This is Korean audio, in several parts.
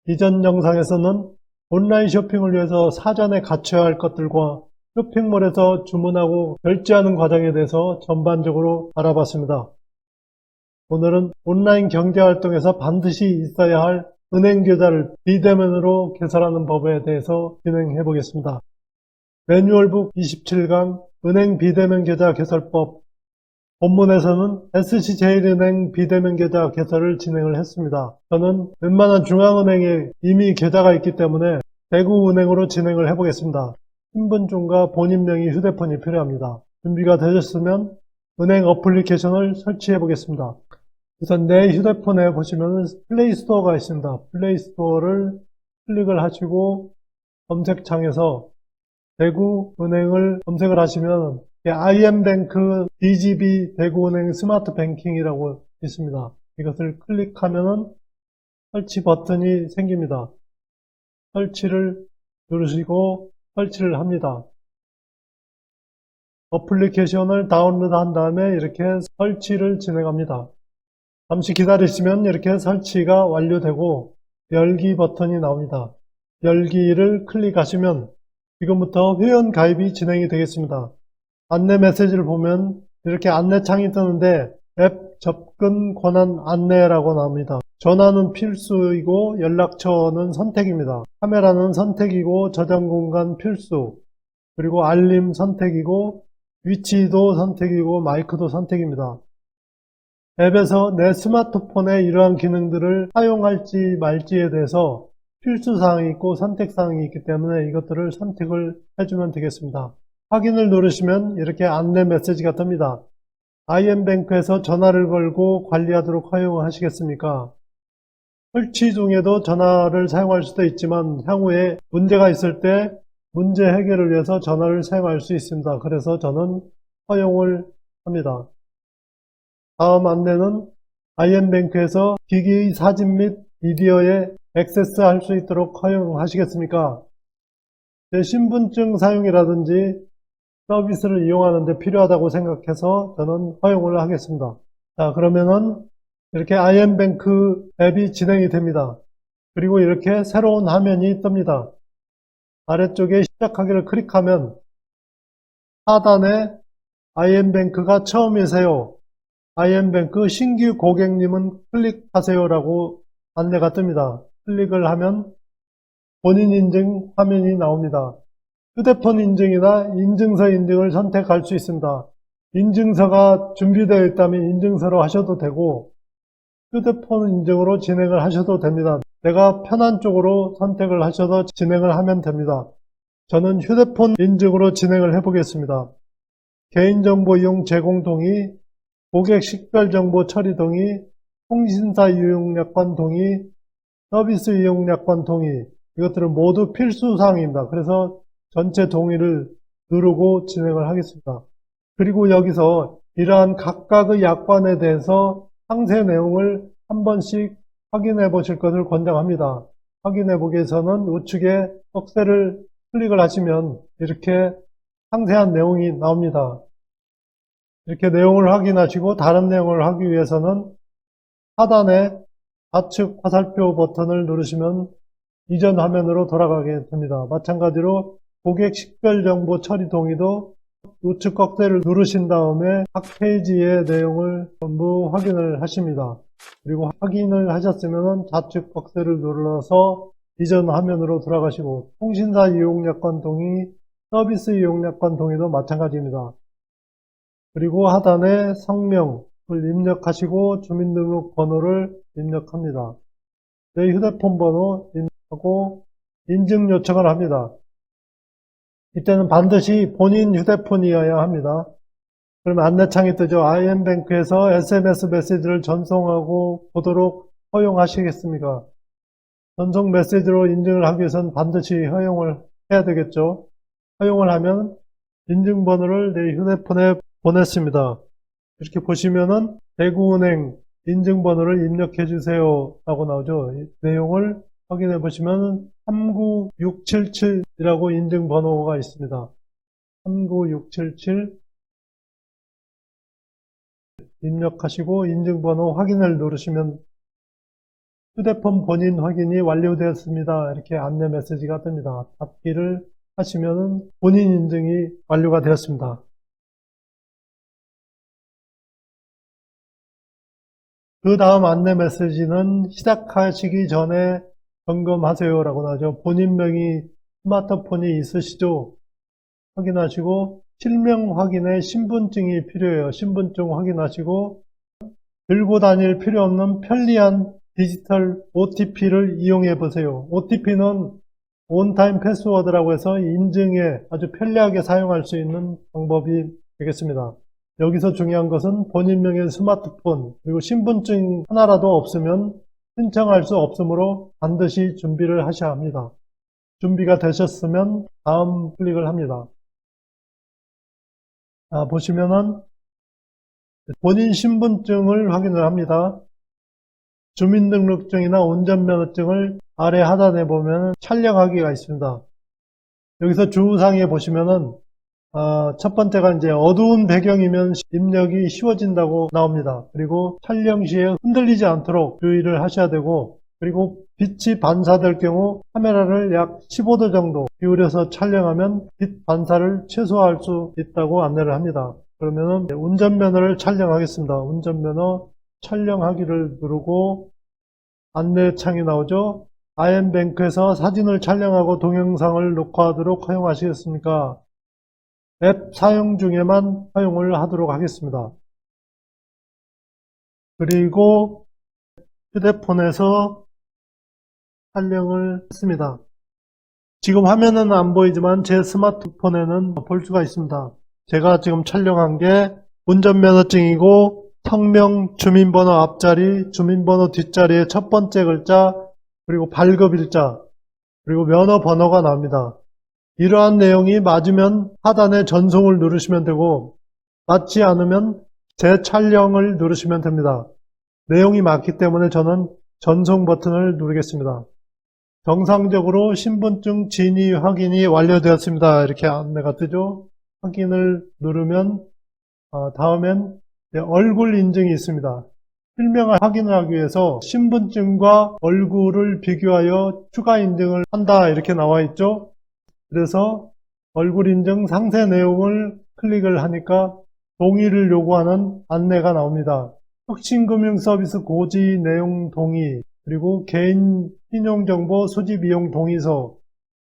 이전 영상에서는 온라인 쇼핑을 위해서 사전에 갖춰야 할 것들과 쇼핑몰에서 주문하고 결제하는 과정에 대해서 전반적으로 알아봤습니다. 오늘은 온라인 경제활동에서 반드시 있어야 할 은행 계좌를 비대면으로 개설하는 법에 대해서 진행해 보겠습니다. 매뉴얼북 27강 은행 비대면 계좌 개설법. 본문에서는 SC제일은행 비대면 계좌 개설을 진행을 했습니다. 저는 웬만한 중앙은행에 이미 계좌가 있기 때문에 대구은행으로 진행을 해보겠습니다. 신분증과 본인명의 휴대폰이 필요합니다. 준비가 되셨으면 은행 어플리케이션을 설치해 보겠습니다. 우선 내 휴대폰에 보시면 플레이스토어가 있습니다. 플레이스토어를 클릭을 하시고 검색창에서 대구은행을 검색을 하시면 IM뱅크 DGB 대구은행 스마트 뱅킹이라고 있습니다. 이것을 클릭하면 설치 버튼이 생깁니다. 설치를 누르시고 설치를 합니다. 어플리케이션을 다운로드 한 다음에 이렇게 설치를 진행합니다. 잠시 기다리시면 이렇게 설치가 완료되고 열기 버튼이 나옵니다. 열기를 클릭하시면 지금부터 회원 가입이 진행이 되겠습니다. 안내 메시지를 보면 이렇게 안내창이 뜨는데 앱 접근 권한 안내라고 나옵니다. 전화는 필수이고 연락처는 선택입니다. 카메라는 선택이고 저장 공간 필수, 그리고 알림 선택이고 위치도 선택이고 마이크도 선택입니다. 앱에서 내 스마트폰에 이러한 기능들을 사용할지 말지에 대해서 필수사항이 있고 선택사항이 있기 때문에 이것들을 선택을 해주면 되겠습니다. 확인을 누르시면 이렇게 안내 메시지가 뜹니다. IM뱅크에서 전화를 걸고 관리하도록 허용하시겠습니까? 설치 중에도 전화를 사용할 수도 있지만 향후에 문제가 있을 때 문제 해결을 위해서 전화를 사용할 수 있습니다. 그래서 저는 허용을 합니다. 다음 안내는 IM뱅크에서 기기의 사진 및 미디어에 액세스할 수 있도록 허용하시겠습니까? 제 신분증 사용이라든지 서비스를 이용하는 데 필요하다고 생각해서 저는 허용을 하겠습니다. 자, 그러면은 이렇게 IM뱅크 앱이 진행이 됩니다. 그리고 이렇게 새로운 화면이 뜹니다. 아래쪽에 시작하기를 클릭하면 하단에 IM뱅크가 처음이세요, IM뱅크 신규 고객님은 클릭하세요 라고 안내가 뜹니다. 클릭을 하면 본인 인증 화면이 나옵니다. 휴대폰 인증이나 인증서 인증을 선택할 수 있습니다. 인증서가 준비되어 있다면 인증서로 하셔도 되고 휴대폰 인증으로 진행을 하셔도 됩니다. 내가 편한 쪽으로 선택을 하셔서 진행을 하면 됩니다. 저는 휴대폰 인증으로 진행을 해보겠습니다. 개인정보 이용 제공 동의, 고객 식별정보 처리 동의, 통신사 이용약관 동의, 서비스 이용약관 동의, 이것들은 모두 필수사항입니다. 그래서 전체 동의를 누르고 진행을 하겠습니다. 그리고 여기서 이러한 각각의 약관에 대해서 상세 내용을 한 번씩 확인해 보실 것을 권장합니다. 확인해 보기 위해서는 우측에 꺽쇠를 클릭을 하시면 이렇게 상세한 내용이 나옵니다. 이렇게 내용을 확인하시고 다른 내용을 하기 위해서는 하단에 좌측 화살표 버튼을 누르시면 이전 화면으로 돌아가게 됩니다. 마찬가지로 고객 식별정보 처리 동의도 우측 꺽쇠를 누르신 다음에 각 페이지의 내용을 전부 확인을 하십니다. 그리고 확인을 하셨으면 좌측 꺽쇠를 눌러서 이전 화면으로 돌아가시고 통신사 이용약관 동의, 서비스 이용약관 동의도 마찬가지입니다. 그리고 하단에 성명을 입력하시고 주민등록번호를 입력합니다. 내 휴대폰 번호 입력하고 인증 요청을 합니다. 이때는 반드시 본인 휴대폰이어야 합니다. 그러면 안내창이 뜨죠. IM뱅크에서 SMS 메시지를 전송하고 보도록 허용하시겠습니까? 전송 메시지로 인증을 하기 위해서는 반드시 허용을 해야 되겠죠. 허용을 하면 인증번호를 내 휴대폰에 보냈습니다. 이렇게 보시면은 대구은행 인증번호를 입력해 주세요 라고 나오죠. 이 내용을 확인해 보시면 39677이라고 인증번호가 있습니다. 39677 입력하시고 인증번호 확인을 누르시면 휴대폰 본인 확인이 완료되었습니다. 이렇게 안내 메시지가 뜹니다. 닫기를 하시면 본인 인증이 완료가 되었습니다. 그 다음 안내 메시지는 시작하시기 전에 점검하세요라고 나오죠. 본인명이 스마트폰이 있으시죠? 확인하시고 실명 확인에 신분증이 필요해요. 신분증 확인하시고 들고 다닐 필요 없는 편리한 디지털 OTP를 이용해 보세요. OTP는 온타임 패스워드라고 해서 인증에 아주 편리하게 사용할 수 있는 방법이 되겠습니다. 여기서 중요한 것은 본인명의 스마트폰 그리고 신분증 하나라도 없으면 신청할 수 없으므로 반드시 준비를 하셔야 합니다. 준비가 되셨으면 다음 클릭을 합니다. 보시면은 본인 신분증을 확인을 합니다. 주민등록증이나 운전면허증을 아래 하단에 보면 촬영하기가 있습니다. 여기서 주상에 보시면은 첫 번째가 이제 어두운 배경이면 입력이 쉬워진다고 나옵니다. 그리고 촬영 시에 흔들리지 않도록 주의를 하셔야 되고, 그리고 빛이 반사될 경우 카메라를 약 15도 정도 기울여서 촬영하면 빛 반사를 최소화할 수 있다고 안내를 합니다. 그러면은 운전면허를 촬영하겠습니다. 운전면허 촬영하기를 누르고 안내창이 나오죠. IM뱅크에서 사진을 촬영하고 동영상을 녹화하도록 허용하시겠습니까? 앱 사용 중에만 사용을 하도록 하겠습니다. 그리고 휴대폰에서 촬영을 했습니다. 지금 화면은 안 보이지만 제 스마트폰에는 볼 수가 있습니다. 제가 지금 촬영한 게 운전면허증이고 성명, 주민번호 앞자리, 주민번호 뒷자리의 첫 번째 글자, 그리고 발급일자, 그리고 면허번호가 나옵니다. 이러한 내용이 맞으면 하단에 전송을 누르시면 되고 맞지 않으면 재촬영을 누르시면 됩니다. 내용이 맞기 때문에 저는 전송 버튼을 누르겠습니다. 정상적으로 신분증 진위 확인이 완료되었습니다. 이렇게 안내가 뜨죠. 확인을 누르면 다음엔 얼굴 인증이 있습니다. 실명을 확인을 하기 위해서 신분증과 얼굴을 비교하여 추가 인증을 한다 이렇게 나와 있죠. 그래서 얼굴 인증 상세 내용을 클릭을 하니까 동의를 요구하는 안내가 나옵니다. 혁신금융서비스 고지 내용 동의, 그리고 개인 신용정보 수집 이용 동의서,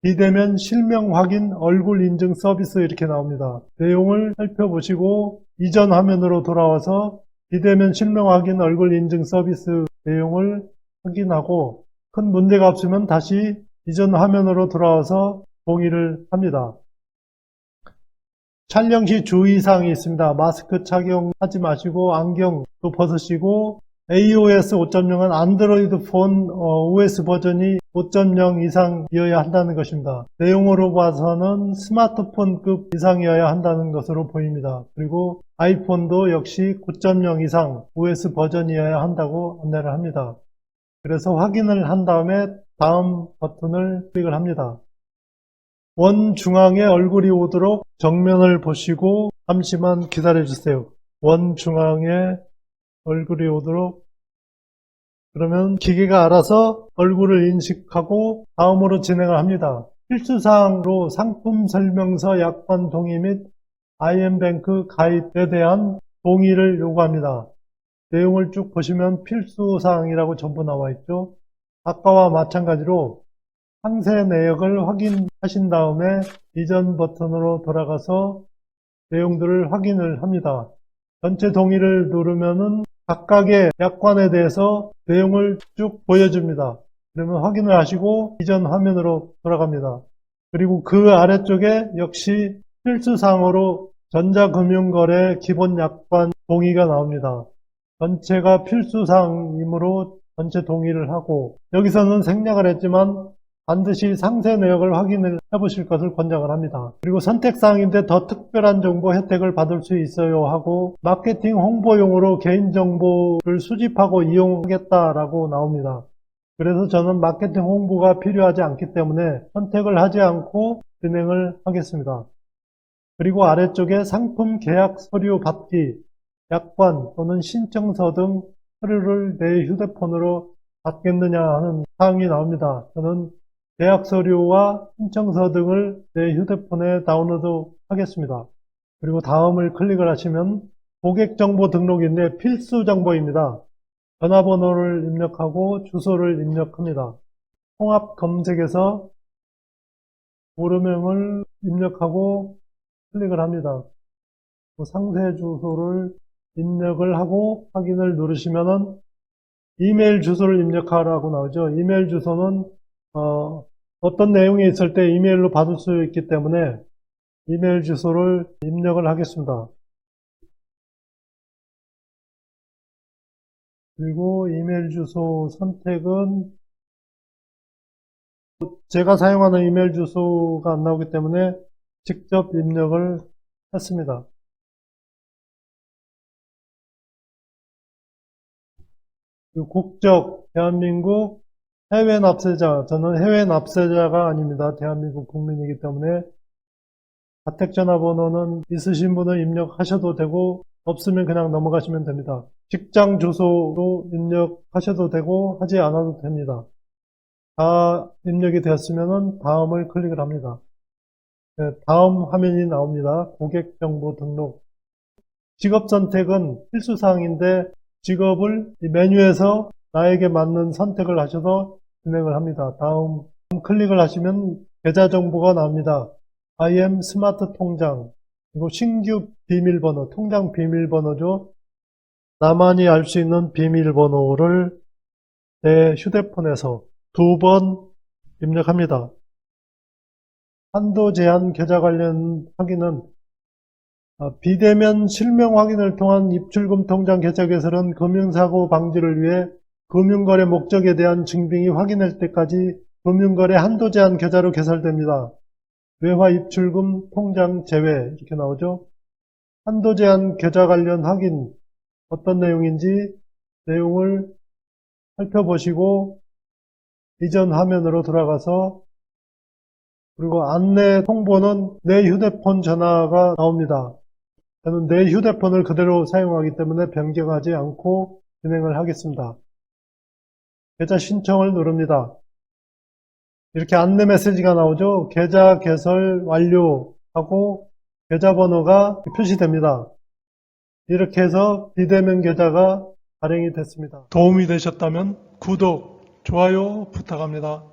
비대면 실명 확인 얼굴 인증 서비스 이렇게 나옵니다. 내용을 살펴보시고 이전 화면으로 돌아와서 비대면 실명 확인 얼굴 인증 서비스 내용을 확인하고 큰 문제가 없으면 다시 이전 화면으로 돌아와서 동의를 합니다. 촬영 시 주의사항이 있습니다. 마스크 착용하지 마시고 안경도 벗으시고 iOS 5.0은 안드로이드 폰 OS 버전이 5.0 이상이어야 한다는 것입니다. 내용으로 봐서는 스마트폰급 이상이어야 한다는 것으로 보입니다. 그리고 아이폰도 역시 9.0 이상 OS 버전이어야 한다고 안내를 합니다. 그래서 확인을 한 다음에 다음 버튼을 클릭을 합니다. 원 중앙에 얼굴이 오도록 정면을 보시고 잠시만 기다려 주세요. 원 중앙에 얼굴이 오도록, 그러면 기계가 알아서 얼굴을 인식하고 다음으로 진행을 합니다. 필수사항으로 상품 설명서 약관 동의 및 IM뱅크 가입에 대한 동의를 요구합니다. 내용을 쭉 보시면 필수사항이라고 전부 나와 있죠. 아까와 마찬가지로 상세 내역을 확인하신 다음에 이전 버튼으로 돌아가서 내용들을 확인을 합니다. 전체 동의를 누르면은 각각의 약관에 대해서 내용을 쭉 보여줍니다. 그러면 확인을 하시고 이전 화면으로 돌아갑니다. 그리고 그 아래쪽에 역시 필수사항으로 전자금융거래 기본 약관 동의가 나옵니다. 전체가 필수사항이므로 전체 동의를 하고, 여기서는 생략을 했지만 반드시 상세 내역을 확인을 해보실 것을 권장을 합니다. 그리고 선택사항인데 더 특별한 정보 혜택을 받을 수 있어요 하고 마케팅 홍보용으로 개인정보를 수집하고 이용하겠다라고 나옵니다. 그래서 저는 마케팅 홍보가 필요하지 않기 때문에 선택을 하지 않고 진행을 하겠습니다. 그리고 아래쪽에 상품 계약 서류 받기, 약관 또는 신청서 등 서류를 내 휴대폰으로 받겠느냐 하는 사항이 나옵니다. 저는 계약 서류와 신청서 등을 내 휴대폰에 다운로드 하겠습니다. 그리고 다음을 클릭을 하시면 고객정보 등록인데 필수 정보입니다. 전화번호를 입력하고 주소를 입력합니다. 통합 검색에서 도르명을 입력하고 클릭을 합니다. 상세 주소를 입력을 하고 확인을 누르시면은 이메일 주소를 입력하라고 나오죠. 이메일 주소는 어떤 내용이 있을 때 이메일로 받을 수 있기 때문에 이메일 주소를 입력을 하겠습니다. 그리고 이메일 주소 선택은 제가 사용하는 이메일 주소가 안 나오기 때문에 직접 입력을 했습니다. 그리고 국적 대한민국, 해외 납세자, 저는 해외 납세자가 아닙니다. 대한민국 국민이기 때문에 가택전화번호는 있으신 분은 입력하셔도 되고 없으면 그냥 넘어가시면 됩니다. 직장 주소로 입력하셔도 되고 하지 않아도 됩니다. 다 입력이 되었으면 다음을 클릭을 합니다. 네, 다음 화면이 나옵니다. 고객정보 등록. 직업 선택은 필수사항인데 직업을 이 메뉴에서 나에게 맞는 선택을 하셔서 진행을 합니다. 다음 클릭을 하시면 계좌 정보가 나옵니다. IM 스마트 통장, 그리고 신규 비밀번호, 통장 비밀번호죠. 나만이 알 수 있는 비밀번호를 내 휴대폰에서 2번 입력합니다. 한도 제한 계좌 관련 확인은 비대면 실명 확인을 통한 입출금 통장 개설 개설은 금융사고 방지를 위해 금융거래 목적에 대한 증빙이 확인될 때까지 금융거래 한도 제한 계좌로 개설됩니다. 외화 입출금 통장 제외 이렇게 나오죠. 한도 제한 계좌 관련 확인 어떤 내용인지 내용을 살펴보시고 이전 화면으로 돌아가서 그리고 안내 통보는 내 휴대폰 전화가 나옵니다. 저는 내 휴대폰을 그대로 사용하기 때문에 변경하지 않고 진행을 하겠습니다. 계좌 신청을 누릅니다. 이렇게 안내 메시지가 나오죠. 계좌 개설 완료하고 계좌번호가 표시됩니다. 이렇게 해서 비대면 계좌가 발행이 됐습니다. 도움이 되셨다면 구독, 좋아요 부탁합니다.